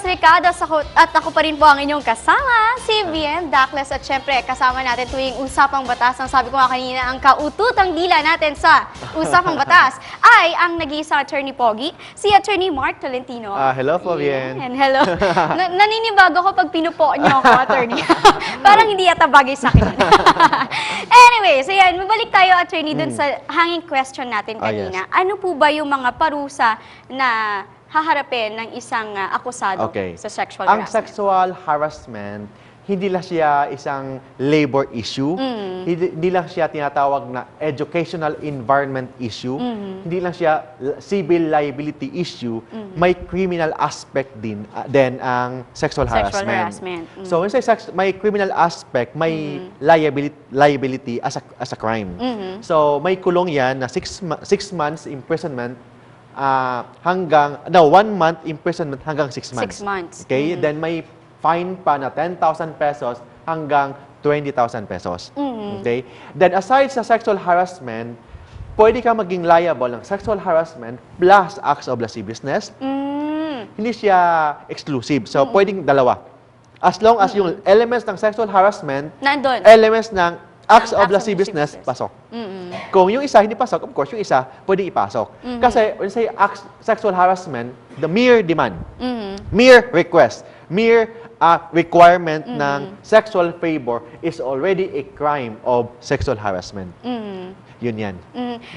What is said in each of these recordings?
Ricardo at ako pa rin po ang inyong kasama, si VM Dacles. At syempre, kasama natin tuwing Usapang Batas. Ang sabi ko nga kanina, ang kaututang dila natin sa Usapang Batas ay ang nag-iisang attorney pogi, si Attorney Mark Tolentino. Hello po, VM. And hello. Naninibago ko pag pinupo niyo ako, attorney. Parang hindi yata bagay sa akin. Anyway, so yan, mabalik tayo, attorney, dun sa hanging question natin kanina. Yes. Ano po ba yung mga parusa na haharapin ng isang akusado sa sexual harassment? Ang sexual harassment, hindi lang siya isang labor issue, hindi lang siya tinatawag na educational environment issue, hindi lang siya civil liability issue, may criminal aspect din ang sexual harassment. So when say may criminal aspect, may liability as a crime. So may kulong yan na 6 months imprisonment hanggang 1 month imprisonment hanggang 6 months. 6 months. Okay? Then may fine pa na 10,000 pesos hanggang 20,000 pesos. Okay? Then aside sa sexual harassment, pwede ka maging liable ng sexual harassment plus acts of lasciviousness. Hindi siya exclusive. So pwedeng dalawa. As long as yung elements ng sexual harassment, nandun, elements ng acts of lasciviousness, pasok. Kung yung isa hindi pasok, of course, yung isa pwedeng ipasok. Kasi when say sexual harassment, the mere demand, mere request, mere requirement ng sexual favor is already a crime of sexual harassment. Yun yan.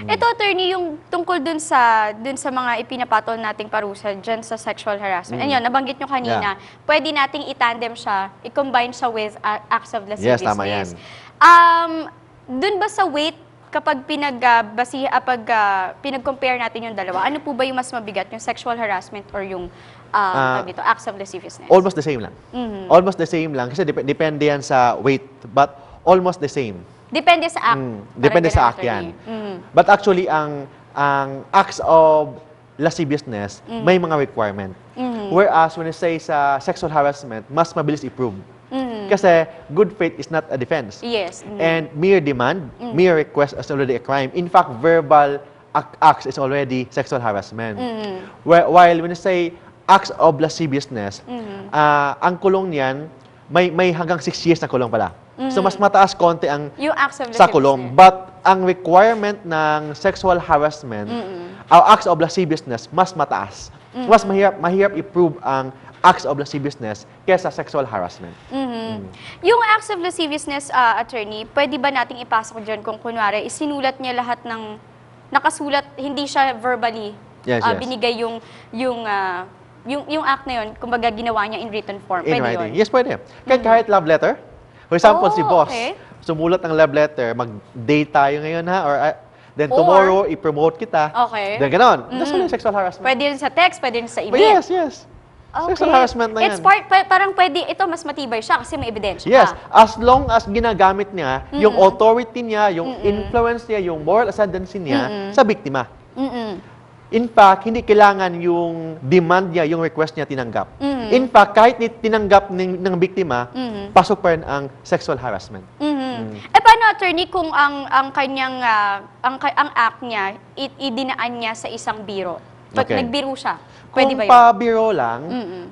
Ito, attorney, yung tungkol dun sa mga ipinapatol nating parusa dyan sa sexual harassment. Ayun, nabanggit nyo kanina, pwede nating i-tandem siya, i-combine siya with acts of lasciviousness. Yes, tama yan. Dun ba sa weight, kapag pinag-compare natin yung dalawa, ano po ba yung mas mabigat, yung sexual harassment or yung acts of lasciviousness? Almost the same lang. Almost the same lang. Kasi depende yan sa weight, but almost the same. Depende sa act. Depende sa act yan. But actually, ang acts of lasciviousness, may mga requirement. Whereas, when you say sa sexual harassment, mas mabilis i-prove. Kasi good faith is not a defense. Yes. And mere demand, mere request is already a crime. In fact, verbal acts is already sexual harassment. While when you say acts of lasciviousness, ang kulong niyan, may hanggang 6 years na kulong pala. So mas mataas konti ang yung acts of sa kulong. But ang requirement ng sexual harassment, acts of lasciviousness, mas mataas. Mas mahirap i-prove ang acts of lasciviousness kaysa sexual harassment. Yung acts of lasciviousness, attorney, pwede ba nating ipasok dyan kung kunwari, isinulat niya lahat ng nakasulat, hindi siya verbally binigay yung act na yun, kumbaga ginawa niya in written form. Pwede yun? Yes, pwede. Kahit love letter. For example, si boss, sumulat ng love letter, mag-date tayo ngayon ha, or then tomorrow, i-promote kita. Okay. Then ganon. That's only sexual harassment. Pwede rin sa text, pwede rin sa email. Yes. Sexual harassment na yan. It's parang pwede, ito mas matibay siya kasi may ebidensya Yes, as long as ginagamit niya yung authority niya, yung influence niya, yung moral ascendancy niya sa biktima. In fact, hindi kailangan yung demand niya, yung request niya tinanggap. In fact, kahit tinanggap ng biktima, pasok pa rin ang sexual harassment. Paano, attorney, kung ang kanyang ang act niya, idinaan niya sa isang biro? Pag nagbiro siya, pwede ba yun? Kung pa-biro lang,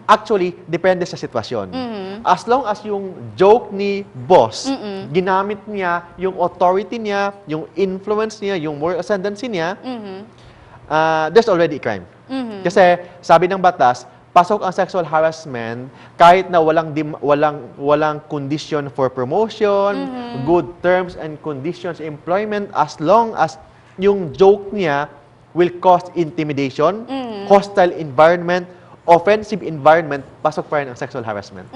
actually, depende sa sitwasyon. As long as yung joke ni boss, ginamit niya yung authority niya, yung influence niya, yung moral ascendancy niya, there's already a crime. Kasi sabi ng batas, pasok ang sexual harassment kahit na walang condition for promotion, good terms and conditions employment, as long as yung joke niya will cause intimidation, hostile environment, offensive environment, pasok pa rin ang sexual harassment.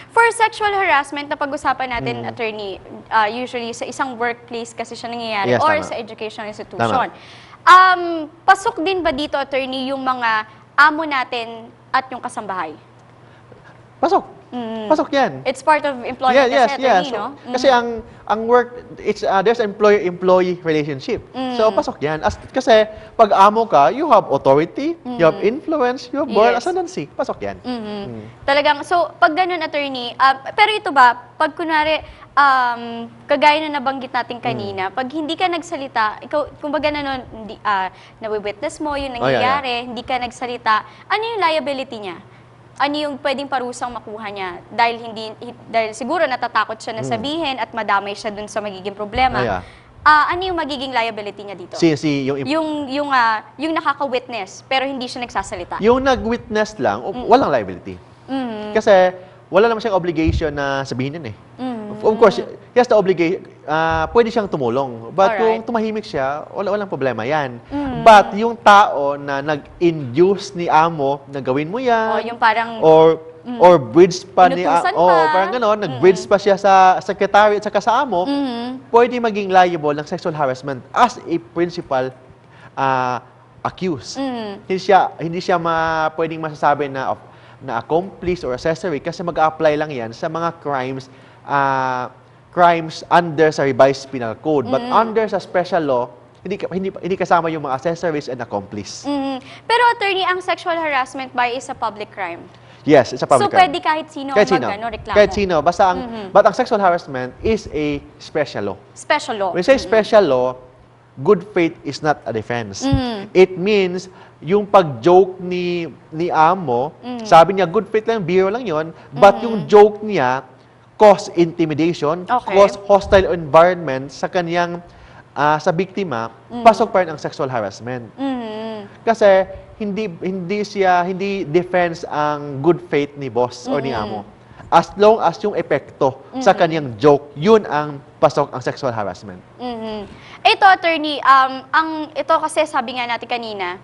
For sexual harassment, na pag-usapan natin, attorney, usually sa isang workplace kasi siya nangyayari or sa educational institution. Pasok din ba dito, attorney, yung mga amo natin at yung kasambahay? Pasok. Pasok yan. It's part of employment kasi, attorney, no? Kasi ang work, there's employer-employee relationship. So, pasok yan. Kasi pag amo ka, you have authority, you have influence, you have moral ascendancy. Pasok yan. Talagang, so, pag ganun, attorney, pero ito ba, pag kunwari, kagaya na nabanggit natin kanina, pag hindi ka nagsalita, ikaw, kumbaga nawi-witness mo yung nangyayari, hindi ka nagsalita, ano yung liability niya? ano yung pwedeng parusang makuha niya dahil siguro natatakot siya na sabihin at madamay siya dun sa magiging problema. Ano yung magiging liability niya dito? Yung nakaka-witness pero hindi siya nagsasalita. Yung nag-witness lang, walang liability. Kasi wala naman siyang obligation na sabihin yun eh. Of course, he has the obligation, pwede siyang tumulong. But kung tumahimik siya, walang problema yan. But yung tao na nag-induce ni amo na gawin mo yan, yung parang or bridge pa ni inutusan parang gano'n, nag-bridge pa siya sa secretary at saka sa amo, pwede maging liable ng sexual harassment as a principal accused. Hindi siya pwedeng masasabi na accomplice or accessory kasi mag-apply lang yan sa mga crimes under sa revised penal code. But under sa special law, hindi kasama yung mga accessories and accomplice. Pero attorney, ang sexual harassment ba is a public crime? Yes, it's a public crime. So pwede kahit sino reklamo? Kahit sino. Basta but ang sexual harassment is a special law. Special law. When we say special law, good faith is not a defense. It means yung pag-joke ni amo, sabi niya good faith lang, biro lang yon, but yung joke niya cause intimidation, cause hostile environment sa kanyang sa biktima, pasok pa rin ang sexual harassment. Kasi hindi defense ang good faith ni boss or ni amo. As long as yung epekto sa kanyang joke, yun ang pasok ang sexual harassment. Ito, attorney, ito kasi sabi nga natin kanina,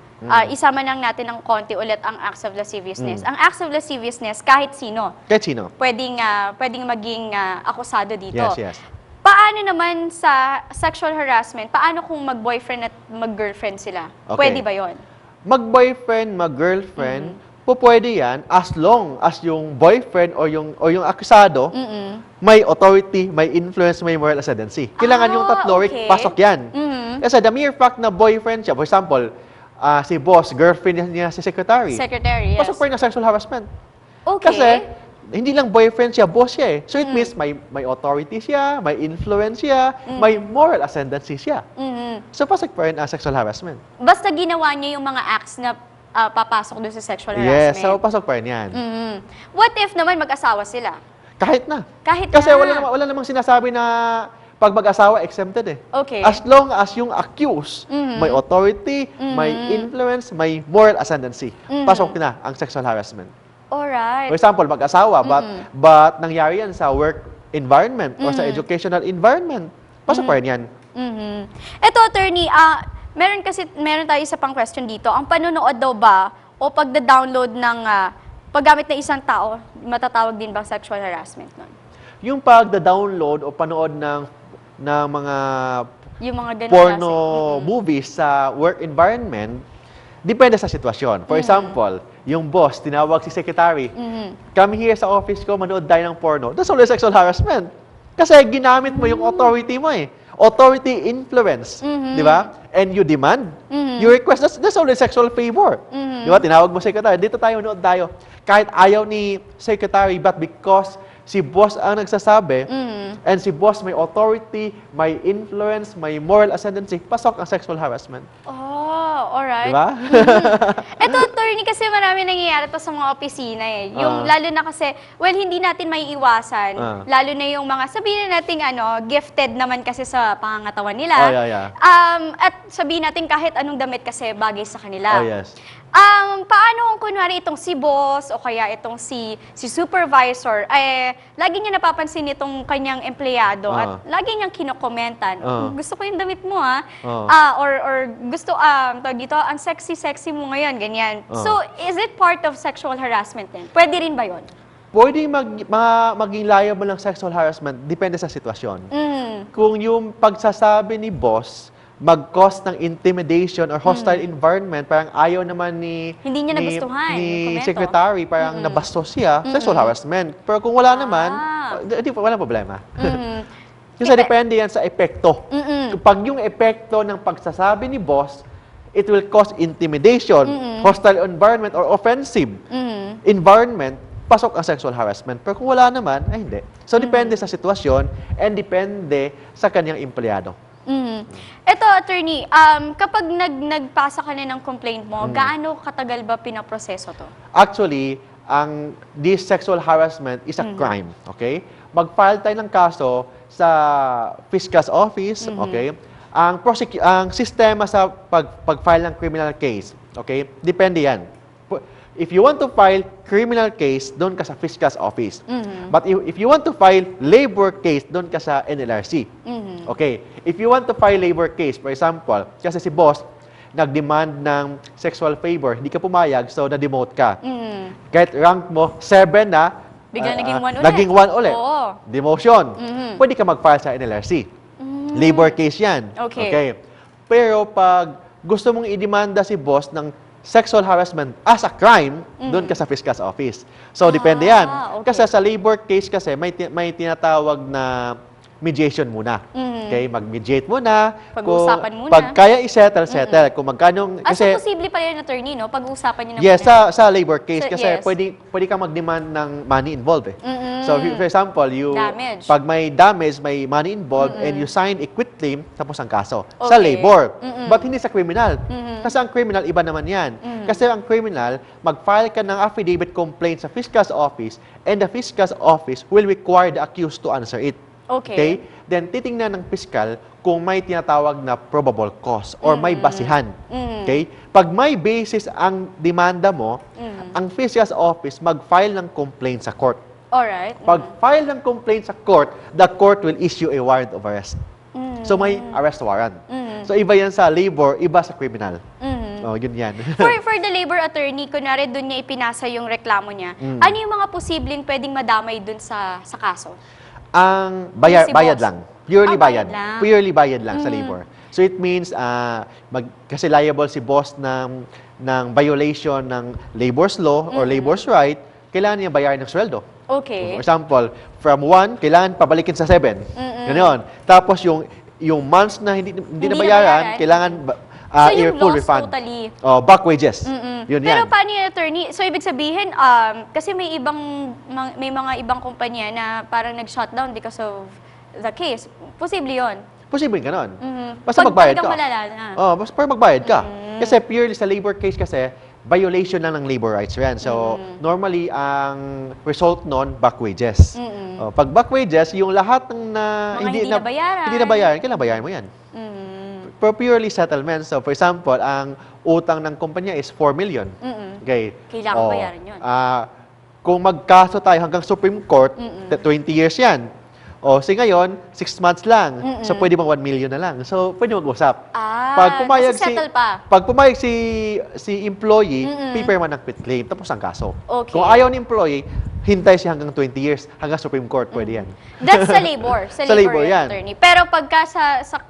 isama lang natin ng konti ulit ang acts of lasciviousness. Ang acts of lasciviousness, kahit sino. Kahit sino. Pwedeng maging akusado dito. Yes. Paano naman sa sexual harassment, paano kung mag-boyfriend at mag-girlfriend sila? Okay. Pwede ba yon? Mag-boyfriend, mag-girlfriend, pwede yan as long as yung boyfriend or yung akusado may authority, may influence, may moral ascendancy. Kailangan yung tatlo, pasok yan. Kasi the mere fact na boyfriend siya, for example, si boss, girlfriend niya si secretary. Yes. Pasok pa rin ang sexual harassment. Okay. Kasi hindi lang boyfriend siya, boss siya eh. So it means may authority siya, may influence siya, may moral ascendancy siya. So pasok pa rin ang sexual harassment. Basta ginawa niya yung mga acts na papasok doon sa sexual harassment. Yes, so pasok pa rin yan. What if naman mag-asawa sila? Kahit na. Kahit Kasi na. wala namang sinasabi na pag mag-asawa, exempted eh. Okay. As long as yung accused, may authority, may influence, may moral ascendancy, pasok na ang sexual harassment. Alright. For example, mag-asawa, but nangyari yan sa work environment or sa educational environment, pasok pa rin yan. Ito, attorney, meron tayo isa pang question dito. Ang panonood daw ba o pagda-download ng paggamit ng isang tao, matatawag din bang sexual harassment nun? Yung pagda-download o panood ng mga Yung mga ganun porno klase. movies sa work environment, depende sa sitwasyon. For example, yung boss, tinawag si secretary, come here sa office ko, manood tayo ng porno. That's always sexual harassment. Kasi ginamit mo yung authority mo eh. Authority influence. Di ba? And you demand, you request, that's always sexual favor. Di ba? Tinawag mo secretary, dito tayo, manood tayo. Kahit ayaw ni secretary, but because si boss ang nagsasabi, and si boss may authority, may influence, may moral ascendancy, pasok ang sexual harassment. Oh, alright. Diba? Ito, attorney, kasi marami nangyayari to sa mga opisina eh. Yung lalo na kasi, well, hindi natin may iwasan. Lalo na yung mga, sabihin natin gifted naman kasi sa pangangatawan nila. At sabihin natin kahit anong damit kasi bagay sa kanila. Paano kung kunwari itong si boss o kaya itong si supervisor, lagi niya napapansin itong kanyang empleyado at lagi niyang kinokomentan, gusto ko yung damit mo or gusto, dito, ang sexy mo ngayon, ganyan. So, is it part of sexual harassment din? Pwede rin ba yun? Pwede maging liable ng sexual harassment, depende sa sitwasyon. Kung yung pagsasabi ni boss, mag-cause ng intimidation or hostile environment, parang ayaw naman hindi niya nagustuhan ni secretary, parang nabastos siya, sexual harassment. Pero kung wala naman, walang problema. Kasi depende yan sa epekto. Pag yung epekto ng pagsasabi ni boss, it will cause intimidation, hostile environment, or offensive environment, pasok ang sexual harassment. Pero kung wala naman, ay hindi. So, depende sa sitwasyon and depende sa kanyang empleyado. Ito, attorney, kapag nagpasa ka na ng complaint mo, gaano katagal ba pinaproseso to? Actually, this sexual harassment is a crime, okay? Mag-file tayo ng kaso sa fiscal's office, okay? Ang sistema sa pag-file ng criminal case, okay? Depende yan. If you want to file criminal case, doon ka sa fiscal's office. But if you want to file labor case, doon ka sa NLRC. Okay? If you want to file labor case, for example, kasi si boss, nag-demand ng sexual favor, hindi ka pumayag, so na-demote ka. Kahit rank mo 7 na, Bigla naging 1 ulit. Naging 1 ulit. Oo. Demotion. Pwede ka mag-file sa NLRC. Labor case yan. Okay. Pero pag gusto mong i-demanda si boss ng sexual harassment as a crime, doon ka sa fiscal's office. So, depende yan. Okay. Kasi sa labor case kasi, may tinatawag na mediation muna. Okay? Mag-mediate muna. Pag-uusapan muna. Pag kaya i-settle, settle. Kung magkano... So, posible pala yung attorney, no? Pag-uusapan niyo na Yes, muna. sa labor case. So, Kasi yes. pwede kang mag-demand ng money involved. So, for example, Damage. pag may damage, may money involved, and you sign a quit claim, tapos ang kaso. Sa Okay. labor. But hindi sa criminal. Kasi ang criminal, iba naman yan. Kasi ang criminal, mag-file ka ng affidavit complaint sa fiscal's office, and the fiscal's office will require the accused to answer it. Okay. Then, titingnan ng fiscal kung may tinatawag na probable cause or may basihan. Okay? Pag may basis ang demanda mo, ang fiscal's office mag-file ng complaint sa court. Alright. Pag file ng complaint sa court, the court will issue a warrant of arrest. So, may arrest warrant. So, iba yan sa labor, iba sa criminal. Oh, yun yan. For the labor attorney, kunwari doon niya ipinasa yung reklamo niya, ano yung mga posibleng pwedeng madamay doon sa kaso? Ang Si bayad boss. lang. Purely Bayad bayad. lang. Purely bayad lang sa labor. So it means kasi liable si boss ng violation ng labor's law or labor's right, kailangan niya bayaran ng sweldo. Okay. For example, from 1, kailangan pabalikin sa 7. Ganon. Tapos yung months na hindi Hindi nabayaran, nabayaran. kailangan So yung full loss refund. totally. Oh, back wages. Yun Pero yan. paano yung attorney? So ibig sabihin, kasi may mga ibang kumpanya na parang nag-shutdown because of the case. Posible yun. Posible ganon. Basta magbayad ka. Malala na. Oh, basta magbayad ka. Kasi purely sa labor case kasi, violation lang ng labor rights yan. So, normally, ang result nun, back wages. Oh, pag back wages, yung lahat ng Mga hindi nabayaran. hindi nabayaran, kailangan bayaran mo yan. For purely settlement. So, for example, ang utang ng kumpanya is 4 million. Okay. Kailangan bayaran yun. Kung magkaso tayo hanggang Supreme Court, 20 years yan. O, ngayon, 6 months lang. So, pwede bang 1 million na lang. So, pwede mag-usap. Kasi settle pa. Pag pumayag si employee, paper man ang quit claim, tapos ang kaso. Okay. Kung ayaw ni employee, hintay siya hanggang 20 years, hanggang Supreme Court, pwede yan. That's sa labor. Sa Sa labor labor yan. attorney. Pero pagka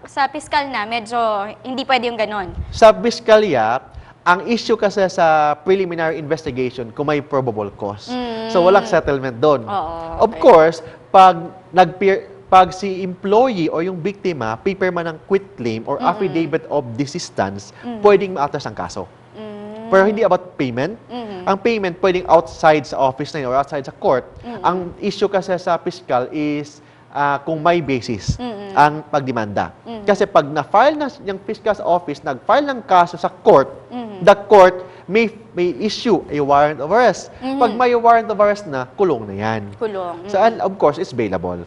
sa fiscal na, medyo hindi pwede yung ganon. Sa piskalya, ang issue kasi sa preliminary investigation kung may probable cause. So, walang settlement doon. Oo, Of course, pag si employee o yung biktima, paper man ng quit claim or affidavit of desistance, pwedeng ma-atras ang kaso. Pero hindi about payment. Ang payment pwedeng outside sa office na yun or outside sa court. Ang issue kasi sa fiscal is kung may basis ang pagdemanda. Kasi pag na-file na yung fiscal's office, nag-file ng kaso sa court, the court may issue a warrant of arrest. Pag may warrant of arrest na, kulong na yan. Kulong. So, and of course, it's bailable.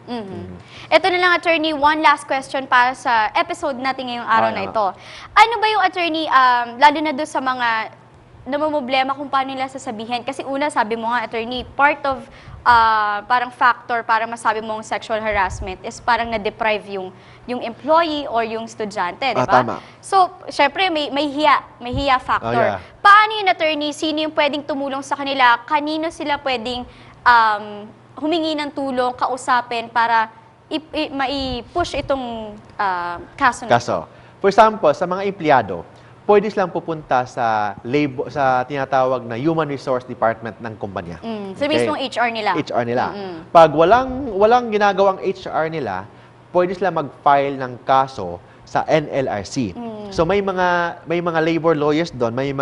Ito na lang, attorney, one last question para sa episode natin ngayong araw na ito. Ano ba yung attorney, lalo na doon sa mga namumblema kung paano nila sasabihin? Kasi una, sabi mo nga, attorney, part of parang factor para masabi mong sexual harassment is parang na-deprive yung employee or yung estudyante, di ba? Tama. So, syempre, may hiya factor. Oh, yeah. Paano yung attorney? Sino yung pwedeng tumulong sa kanila? Kanino sila pwedeng humingi ng tulong, kausapin para mai-push itong kaso na ito? Kaso. For example, sa mga empleyado, pwede silang pupunta sa tinatawag na Human Resource Department ng kumpanya. Sa mismong HR nila? HR nila. Pag walang ginagawang HR nila, pwede sila mag-file ng kaso sa NLRC. So may mga labor lawyers doon, may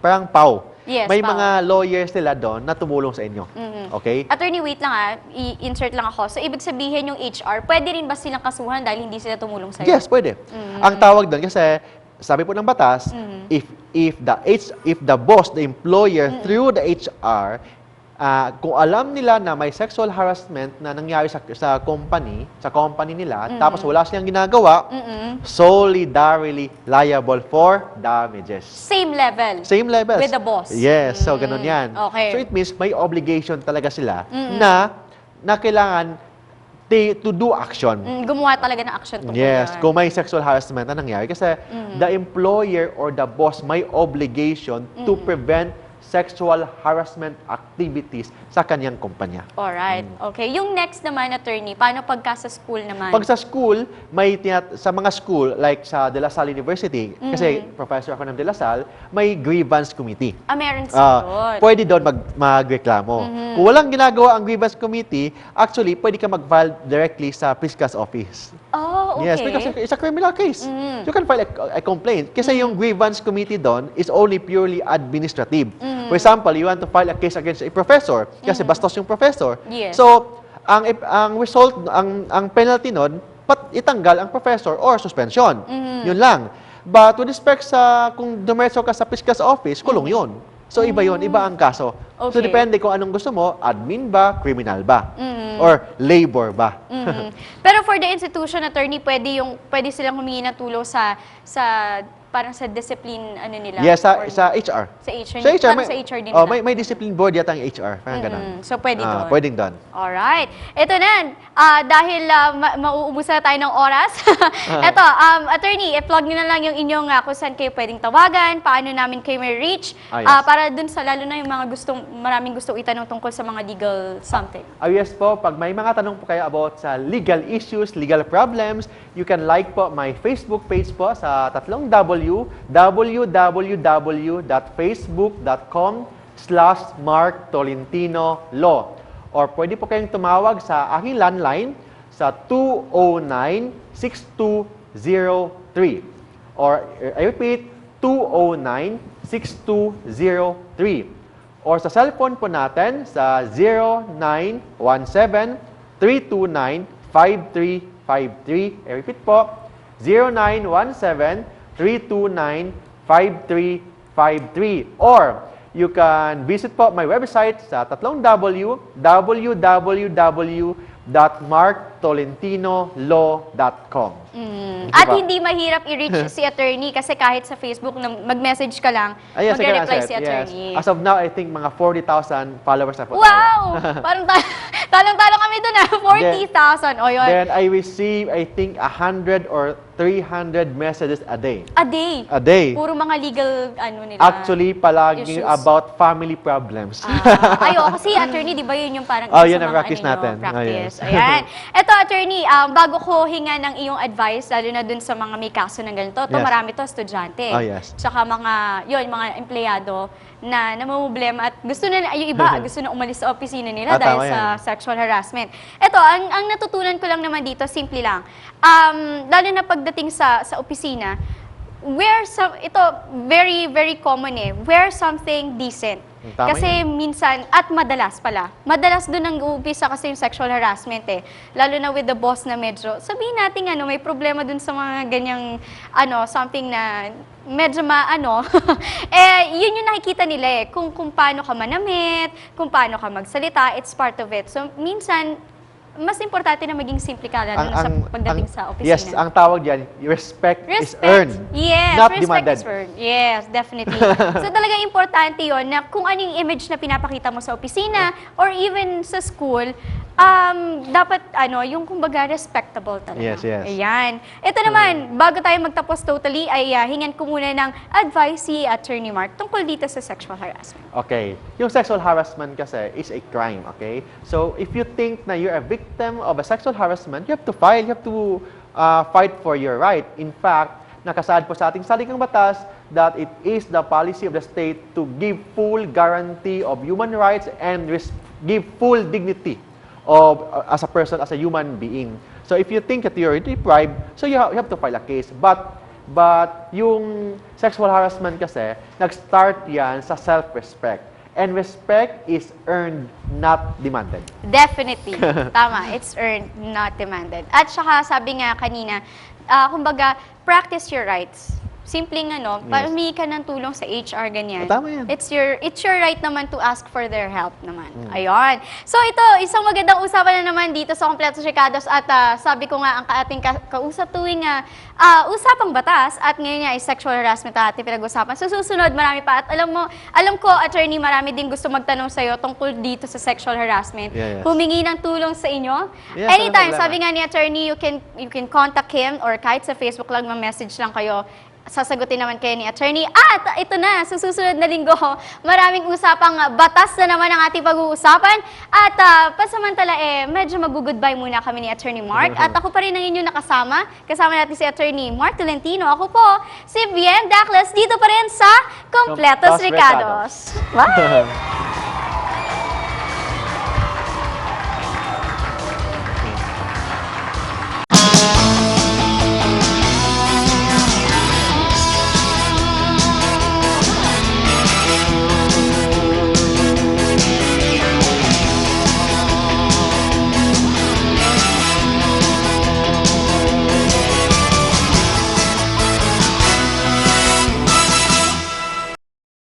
parang PAW. Yes, may PAW. mga lawyers nila doon na tumulong sa inyo. Okay? Attorney, wait lang i-insert lang ako. So, ibig sabihin yung HR, pwede rin ba silang kasuhan dahil hindi sila tumulong sa'yo? Yes, pwede. Ang tawag doon kasi sabi po ng batas, if if the boss, the employer, through the HR, kung alam nila na may sexual harassment na nangyari sa company nila, tapos wala silang ginagawa, solidarily liable for damages. Same level. Same levels. With the boss. Yes, so ganun yan. Okay. So it means may obligation talaga sila na kailangan to do action. Gumawa talaga ng action tungkol Yes, yan. kung may sexual harassment na nangyari. Kasi the employer or the boss may obligation to prevent sexual harassment activities sa kanyang kumpanya. Alright. Okay. Yung next naman, attorney, paano pagka sa school naman? Pag sa school, sa mga school, like sa De La Salle University, kasi professor ako ng De La Salle, may grievance committee. Meron sa doon. Pwede doon magreklamo. Kung walang ginagawa ang grievance committee, actually, pwede ka mag-file directly sa Priscas office. Oh, okay. Yes, because it's a criminal case. You can file a complaint. Kasi yung grievance committee doon is only purely administrative. For example, you want to file a case against a professor kasi bastos yung professor. Yes. So, ang result, ang penalty nun, itanggal ang professor or suspension. Yun lang. But with respect sa, kung dumerso ka sa Priscas office, kulong yun. So, iba yun, iba ang kaso. So, Okay. depende kung anong gusto mo, admin ba, criminal ba, or labor ba. Pero for the institution, attorney, pwede silang humingi ng tulong sa parang sa discipline nila. Yes, or- sa HR. Sa HR. Sa HR, Parang sa HR din oh, nila. may discipline board yata ang HR. Parang ganun. So, pwede doon. Pwedeng doon. Alright. Ito na. Dahil mauubusan na tayo ng oras. Ito, attorney, i-plug nyo na lang yung inyong kung saan kayo pwedeng tawagan, paano namin kayo may reach, Yes. para dun sa lalo na yung mga maraming gustong itanong tungkol sa mga legal something. Yes po, pag may mga tanong po kayo about sa legal issues, legal problems, you can like po my Facebook page po sa tatlong www.facebook.com/MarkTolentinoLaw. Or pwede po kayong tumawag sa aking landline sa 209-6203. Or I repeat, 209-6203. Or sa cellphone po natin sa 0917-329-5353. I repeat po, 0917-329-5353. Or you can visit po my website sa tatlong www.marktolentinolow.com. At hindi mahirap i-reach si attorney kasi kahit sa Facebook na mag-message ka lang, Yes, I can magre-reply answer si it. attorney. Yes. As of now, I think mga 40,000 followers na po. Wow! Parang talong-talong kami dun 40,000. O yun. Then I receive, I think, 100 or 300 messages a day. A day. A day. Puro mga legal nila. Actually, palaging issues. about family problems. Kasi attorney, di ba yun yung parang Oh, isa yun sa ang mga practice natin. Oh, practice. yes. Ayan. Eto, attorney, bago ko hinga ng iyong advice, lalo na dun sa mga may kaso ng ganito, Yes. marami to, estudyante. Oh, yes. Tsaka mga empleyado na namumblema at gusto na, yung iba, gusto na umalis sa opisina nila dahil tama sa yan. sexual harassment. Eto, ang natutunan ko lang naman dito, simple lang. Lalo na pagdating sa opisina, ito, very, very common wear something decent. Tama Kasi minsan, at madalas madalas doon ang uumpisa kasi yung sexual harassment Lalo na with the boss na medyo, sabihin natin may problema doon sa mga ganyang, something na medyo yun yung nakikita nila kung paano ka manamit, kung paano ka magsalita, it's part of it. So, minsan, mas importante na maging simple ka lalo na sa pagdating sa opisina. Yes, ang tawag dyan, respect is earned. Yes, not respect demanded. is earned. Yes, definitely. So talaga importante yon na kung ano yung image na pinapakita mo sa opisina or even sa school, dapat yung kumbaga respectable talaga. Yes, yes. Ayan. Ito naman, bago tayo magtapos totally, ay hingan ko muna ng advice si Attorney Mark tungkol dito sa sexual harassment. Okay. Yung sexual harassment kasi is a crime, okay? So, if you think na you're a victim of a sexual harassment, you have to file, you have to fight for your right. In fact, nakasaad po sa ating saligang batas that it is the policy of the state to give full guarantee of human rights and give full dignity of as a person, as a human being. So, if you think that you're deprived, so you have to file a case. But yung sexual harassment kasi, nag-start yan sa self-respect. And respect is earned, not demanded. Definitely. Tama. It's earned, not demanded. At saka, sabi nga kanina, kumbaga, practice your rights. simpleng Yes. humingi ka ng tulong sa HR, ganyan. Tama yan. It's your right naman to ask for their help naman. Ayun. So ito, isang magandang usapan na naman dito sa Kompletos Recados at sabi ko nga ang ating kausap tuwing usapang batas at ngayon nga ay sexual harassment ang ating pinag-usapan. So susunod, marami pa. At alam ko, attorney, marami din gusto magtanong sa'yo tungkol dito sa sexual harassment. Yes. Humingi ng tulong sa inyo. Yes, Anytime, walang sabi nga ni attorney, you can contact him or kahit sa Facebook lang, mag-message lang kayo. Sasagutin naman kayo ni attorney. At ito na, sa susunod na linggo, maraming usapang batas na naman ang ating pag-uusapan. At pasamantala, medyo mag-goodbye muna kami ni Attorney Mark. At ako pa rin ang inyong nakasama. Kasama natin si Attorney Mark Tolentino. Ako po, si Bien Dacles, dito pa rin sa Kompletos Kompletos Recados. Bye!